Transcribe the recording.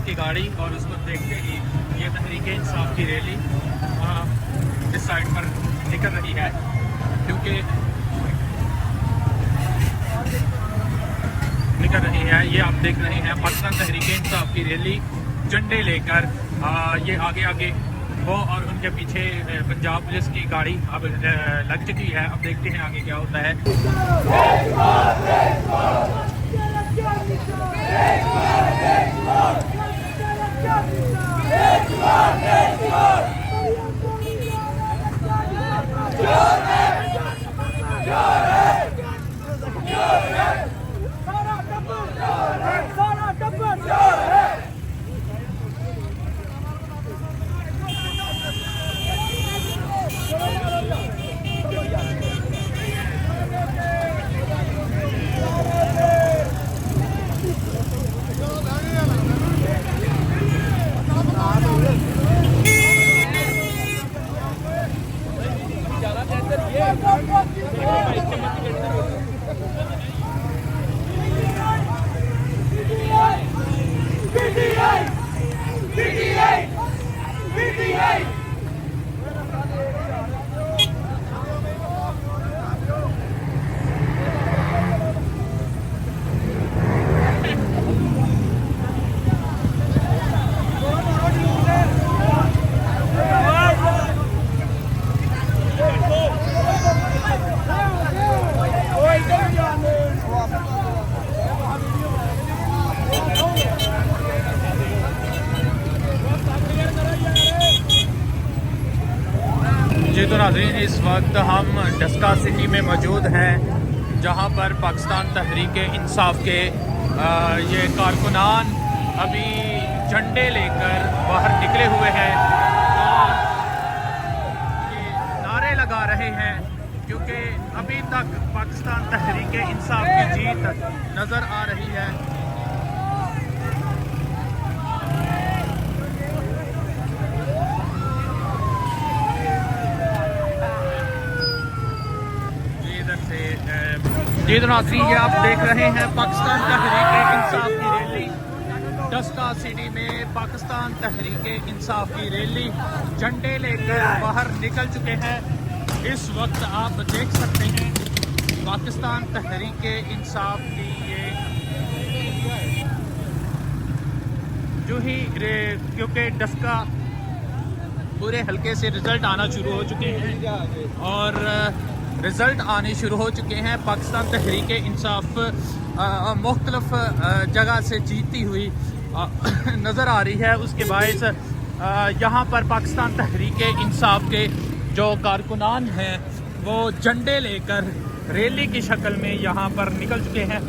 की गाड़ी और उसको देखते ही ये तहरीक इंसाफ की रैली इस साइड पर निकल रही है, क्योंकि निकल रही है। ये आप देख रहे हैं पाकिस्तान तहरीक इंसाफ की रैली झंडे लेकर ये आगे आगे वो और उनके पीछे पंजाब पुलिस की गाड़ी अब लग चुकी है। अब देखते हैं आगे क्या होता है। जी तो नाज़रीन, इस वक्त हम डस्का सिटी में मौजूद हैं, जहां पर पाकिस्तान तहरीक इंसाफ के ये कारकुनान अभी झंडे लेकर बाहर निकले हुए हैं और ये नारे लगा रहे हैं, क्योंकि अभी तक पाकिस्तान तहरीक इंसाफ की जीत नज़र आ रही है। जी तो नाज़रीन, ये आप देख रहे हैं पाकिस्तान तहरीक इंसाफ की रैली डस्का सिटी में। पाकिस्तान तहरीक इंसाफ की रैली झंडे लेकर बाहर निकल चुके हैं। इस वक्त आप देख सकते हैं पाकिस्तान तहरीक इंसाफ की ये जो ही क्योंकि डस्का पूरे हल्के से रिजल्ट आना शुरू हो चुके हैं और रिज़ल्ट आने शुरू हो चुके हैं। पाकिस्तान तहरीक इंसाफ मुख्तलिफ जगह से जीतती हुई नज़र आ रही है। उसके बायस यहाँ पर पाकिस्तान तहरीक इंसाफ के जो कारकुनान हैं वो झंडे लेकर रैली की शक्ल में यहाँ पर निकल चुके हैं।